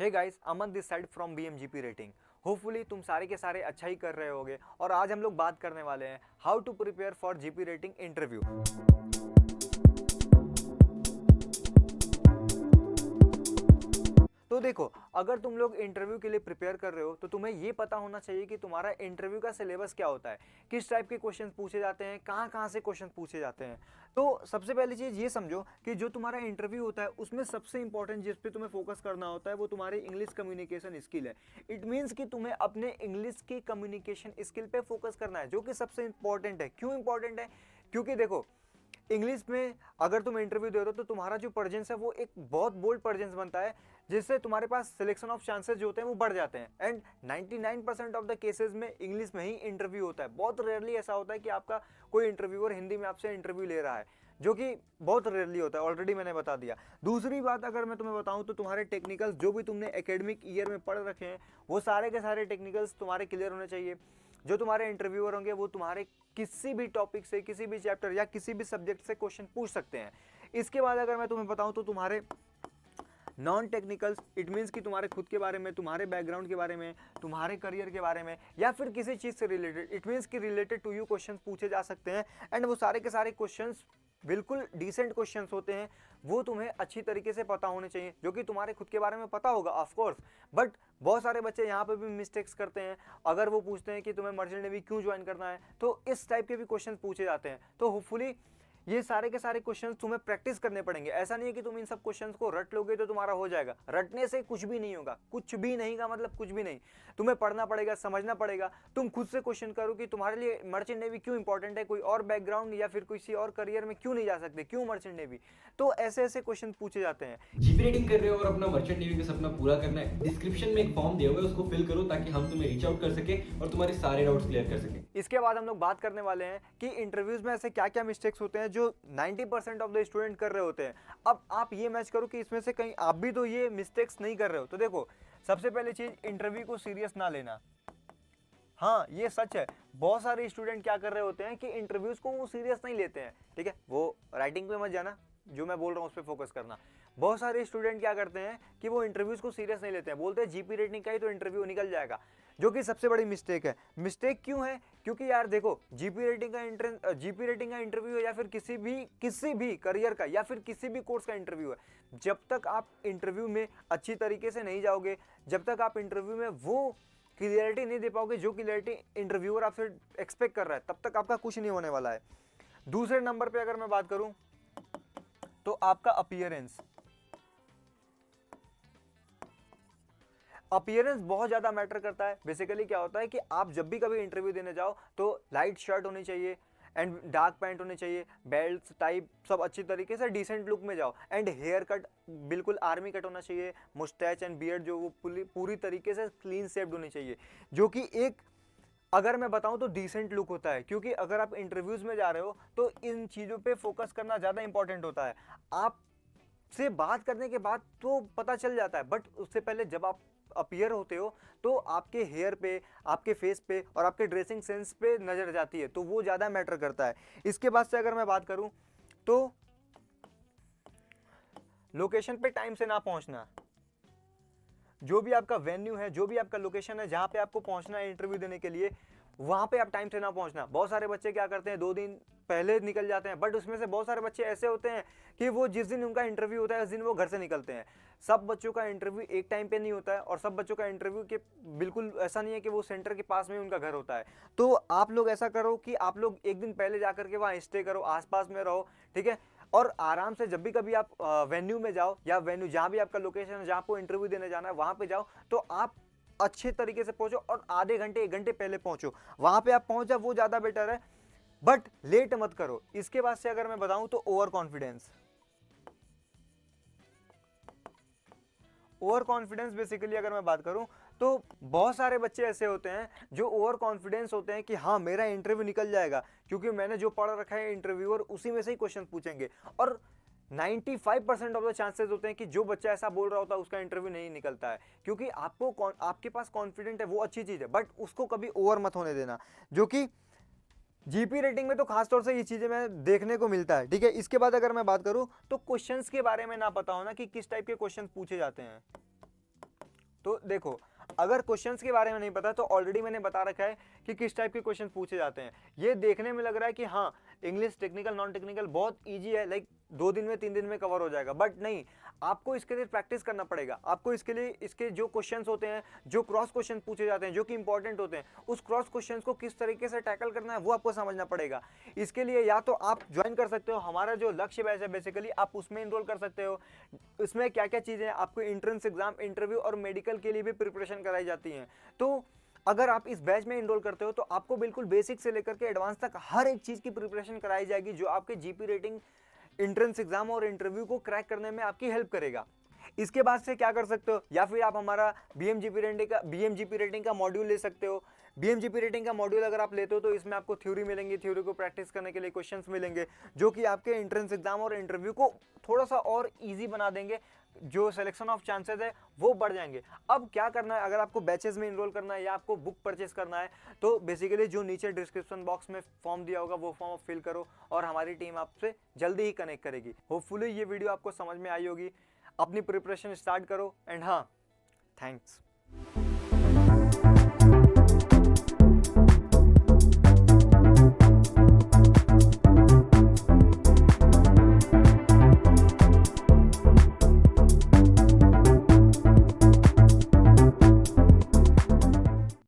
Hey guys, Aman this side from BMGP rating. Hopefully तुम सारे के सारे अच्छा ही कर रहे होगे और आज हम लोग बात करने वाले हैं how to prepare for GP rating interview. तो देखो, अगर तुम लोग इंटरव्यू के लिए प्रिपेयर कर रहे हो तो तुम्हें ये पता होना चाहिए कि तुम्हारा इंटरव्यू का सिलेबस क्या होता है, किस टाइप के क्वेश्चन पूछे जाते हैं, कहाँ कहाँ से क्वेश्चन पूछे जाते हैं। तो सबसे पहली चीज़ ये समझो कि जो तुम्हारा इंटरव्यू होता है उसमें सबसे इंपॉर्टेंट जिस पे तुम्हें फोकस करना होता है वो तुम्हारी इंग्लिश कम्युनिकेशन स्किल है। इट मीन्स कि तुम्हें अपने इंग्लिश की कम्युनिकेशन स्किल पे फोकस करना है, जो कि सबसे इंपॉर्टेंट है। क्यों इंपॉर्टेंट है? क्योंकि देखो, इंग्लिश में अगर तुम इंटरव्यू दे रहे हो तो तुम्हारा जो प्रेजेंस है वो एक बहुत बोल्ड प्रेजेंस बनता है, जिससे तुम्हारे पास सिलेक्शन ऑफ चांसेस जो होते हैं वो बढ़ जाते हैं। एंड 99% ऑफ द केसेस में इंग्लिश में ही इंटरव्यू होता है। बहुत रेयरली ऐसा होता है कि आपका कोई इंटरव्यूअर हिंदी में आपसे इंटरव्यू ले रहा है, जो कि बहुत रेयरली होता है। ऑलरेडी मैंने बता दिया। दूसरी बात अगर मैं तुम्हें बताऊं तो तुम्हारे टेक्निकल्स जो भी तुमने एकेडमिक ईयर में पढ़ रखे हैं वो सारे के सारे टेक्निकल्स तुम्हारे क्लियर होने चाहिए। जो तुम्हारे इंटरव्यूअर होंगे वो तुम्हारे किसी भी टॉपिक से, किसी भी चैप्टर या किसी भी सब्जेक्ट से क्वेश्चन पूछ सकते हैं। इसके बाद अगर मैं तुम्हें बताऊं तो तुम्हारे नॉन टेक्निकल्स, इट मीन्स कि तुम्हारे खुद के बारे में, तुम्हारे बैकग्राउंड के बारे में, तुम्हारे करियर के बारे में या फिर किसी चीज़ से रिलेटेड, इट मीन्स कि रिलेटेड टू यू क्वेश्चन पूछे जा सकते हैं। एंड वो सारे के सारे क्वेश्चंस बिल्कुल डिसेंट क्वेश्चंस होते हैं। वो तुम्हें अच्छी तरीके से पता होने चाहिए, जो कि तुम्हारे खुद के बारे में पता होगा ऑफ कोर्स। बट बहुत सारे बच्चे यहाँ पे भी मिस्टेक्स करते हैं। अगर वो पूछते हैं कि तुम्हें मर्चेंट नेवी क्यों ज्वाइन करना है, तो इस टाइप के भी क्वेश्चन पूछे जाते हैं। तो होपफुली ये सारे के सारे क्वेश्चंस तुम्हें प्रैक्टिस करने पड़ेंगे। ऐसा नहीं है कि तुम इन सब क्वेश्चंस को रट लोगे तो तुम्हारा हो जाएगा। रटने से कुछ भी नहीं होगा। कुछ भी नहीं का मतलब कुछ भी नहीं। तुम्हें पढ़ना पड़ेगा, समझना पड़ेगा। तुम खुद से क्वेश्चन करो कि तुम्हारे लिए मर्चेंट नेवी क्यों इंपॉर्टेंट है, कोई और बैकग्राउंड या फिर किसी और करियर में क्यों नहीं जा सकते, क्यों मर्चेंट नेवी। तो ऐसे ऐसे क्वेश्चन पूछे जाते हैं। जीपी रेटिंग कर रहे हो और अपना मर्चेंट नेवी का सपना पूरा करना है, डिस्क्रिप्शन में एक फॉर्म दिया हुआ है, उसको फिल करो ताकि हम तुम्हें रीच आउट कर सके और तुम्हारे सारे डाउट्स क्लियर कर सके। इसके बाद हम लोग बात करने वाले हैं कि इंटरव्यूज में ऐसे क्या क्या मिस्टेक्स होते हैं जो 90% ऑफ द स्टूडेंट कर रहे होते हैं। अब आप ये मैच करो कि इसमें से कहीं आप भी तो ये मिस्टेक्स नहीं कर रहे हो। तो देखो, सबसे पहली चीज, इंटरव्यू को सीरियस ना लेना। हाँ, ये सच है। बहुत सारे स्टूडेंट क्या कर रहे होते हैं कि इंटरव्यूज को वो सीरियस नहीं लेते हैं। ठीक है, वो राइटिंग पे मत जाना, जो मैं बोल रहा हूँ उस पर फोकस करना। बहुत सारे स्टूडेंट क्या करते हैं कि वो इंटरव्यूज को सीरियस नहीं लेते हैं, बोलते हैं जीपी रेटिंग का ही तो इंटरव्यू निकल जाएगा, जो कि सबसे बड़ी मिस्टेक है। मिस्टेक क्यों है? क्योंकि यार देखो, जीपी रेटिंग का इंटरव्यू है या फिर किसी भी करियर का या फिर किसी भी कोर्स का इंटरव्यू है, जब तक आप इंटरव्यू में अच्छी तरीके से नहीं जाओगे, जब तक आप इंटरव्यू में वो क्लियरिटी नहीं दे पाओगे जो क्लियरिटी इंटरव्यूअर आपसे एक्सपेक्ट कर रहा है, तब तक आपका कुछ नहीं होने वाला है। दूसरे नंबर पे अगर मैं बात करूं तो आपका अपीयरेंस बहुत ज़्यादा मैटर करता है। बेसिकली क्या होता है कि आप जब भी कभी इंटरव्यू देने जाओ तो लाइट शर्ट होनी चाहिए एंड डार्क पैंट होनी चाहिए, बेल्ट टाइप सब अच्छी तरीके से डिसेंट लुक में जाओ। एंड हेयर कट बिल्कुल आर्मी कट होना चाहिए। मुस्टैच एंड बियर्ड जो वो पूरी तरीके से क्लीन शेप्ड होनी चाहिए, जो कि एक, अगर मैं बताऊं तो डिसेंट लुक होता है। क्योंकि अगर आप इंटरव्यूज में जा रहे हो तो इन चीज़ों पे फोकस करना ज़्यादा इंपॉर्टेंट होता है। आप से बात करने के बाद तो पता चल जाता है, बट उससे पहले जब आप अपीयर होते हो तो आपके हेयर पे, आपके फेस पे और आपके ड्रेसिंग सेंस पे नजर जाती है, तो वो ज़्यादा मैटर करता है। इसके बाद से अगर मैं बात करूं तो लोकेशन पे टाइम से ना पहुंचना। जो भी आपका वेन्यू है, जो भी आपका लोकेशन है जहाँ पे आपको पहुंचना है इंटरव्यू देने के लिए, वहाँ पे आप टाइम से ना पहुंचना। बहुत सारे बच्चे क्या करते हैं, 2 दिन पहले निकल जाते हैं। बट उसमें से बहुत सारे बच्चे ऐसे होते हैं कि वो जिस दिन उनका इंटरव्यू होता है उस दिन वो घर से निकलते हैं। सब बच्चों का इंटरव्यू एक टाइम पे नहीं होता है और सब बच्चों का इंटरव्यू के बिल्कुल ऐसा नहीं है कि वो सेंटर के पास में उनका घर होता है। तो आप लोग ऐसा करो कि आप लोग एक दिन पहले जाकर के वहाँ स्टे करो, आसपास में रहो। ठीक है, और आराम से जब भी कभी आप वेन्यू में जाओ या वेन्यू जहाँ भी आपका लोकेशन है, जहाँ आपको इंटरव्यू देने जाना है, वहाँ पे जाओ तो आप अच्छे तरीके से पहुंचो और आधे घंटे 1 घंटे पहले पहुंचो। वहां पे आप पहुंच जाओ, वो ज्यादा बेटर है। बट लेट मत करो। इसके बाद से अगर मैं बताऊं तो ओवर कॉन्फिडेंस बेसिकली अगर मैं बात करूं तो बहुत सारे बच्चे ऐसे होते हैं जो ओवर कॉन्फिडेंस होते हैं कि हाँ मेरा इंटरव्यू निकल जाएगा, क्योंकि मैंने जो पढ़ रखा है इंटरव्यूअर उसी में से ही क्वेश्चन पूछेंगे। और 95% ऑफ द चांसेस होते हैं कि जो बच्चा ऐसा बोल रहा होता है उसका इंटरव्यू नहीं निकलता है, क्योंकि आपके पास कॉन्फिडेंट है, वो अच्छी चीज है, बट उसको कभी ओवर मत होने देना, जो कि जीपी रेटिंग में तो खासतौर से ये चीजें मैं देखने को मिलता है। ठीक है, इसके बाद अगर मैं बात करूं तो क्वेश्चंस के बारे में ना पता होना कि किस टाइप के क्वेश्चन पूछे जाते हैं। देखो, अगर क्वेश्चंस के बारे में नहीं पता तो ऑलरेडी मैंने बता रखा है कि किस टाइप के क्वेश्चन पूछे जाते हैं। ये देखने में लग रहा है कि हाँ, इंग्लिश टेक्निकल नॉन टेक्निकल बहुत इजी है, लाइक 2 दिन में 3 दिन में कवर हो जाएगा, बट नहीं, आपको इसके लिए प्रैक्टिस करना पड़ेगा। आपको इसके लिए इसके जो क्वेश्चंस होते हैं, जो क्रॉस क्वेश्चन पूछे जाते हैं, जो कि इंपॉर्टेंट होते हैं, उस क्रॉस क्वेश्चन को किस तरीके से टैकल करना है वो आपको समझना पड़ेगा। इसके लिए या तो आप ज्वाइन कर सकते हो, हमारा जो लक्ष्य बैच है बेसिकली आप उसमें इनरोल कर सकते हो। इसमें क्या क्या चीज़ें आपको एंट्रेंस एग्जाम, इंटरव्यू और मेडिकल के लिए भी प्रिपरेशन कराई जाती हैं। तो अगर आप इस बैच में इनरोल करते हो तो आपको बिल्कुल बेसिक से लेकर के एडवांस तक हर एक चीज़ की प्रिपरेशन कराई जाएगी, जो आपके जीपी रेटिंग, एंट्रेंस एग्जाम और इंटरव्यू को क्रैक करने में आपकी हेल्प करेगा। इसके बाद से क्या कर सकते हो, या फिर आप हमारा बीएमजीपी रेटिंग का मॉड्यूल ले सकते हो। बीएमजीपी रेटिंग का मॉड्यूल अगर आप लेते हो तो इसमें आपको थ्योरी मिलेंगी, थ्योरी को प्रैक्टिस करने के लिए क्वेश्चंस मिलेंगे, जो कि आपके एंट्रेंस एग्जाम और इंटरव्यू को थोड़ा सा और ईजी बना देंगे, जो सिलेक्शन ऑफ चांसेस है वो बढ़ जाएंगे। अब क्या करना है, अगर आपको बैचेस में इनरोल करना है या आपको बुक परचेस करना है, तो बेसिकली जो नीचे डिस्क्रिप्शन बॉक्स में फॉर्म दिया होगा वो फॉर्म फिल करो और हमारी टीम आपसे जल्दी ही कनेक्ट करेगी। होपफुली ये वीडियो आपको समझ में आई होगी। अपनी प्रिपरेशन स्टार्ट करो एंड हाँ, थैंक्स।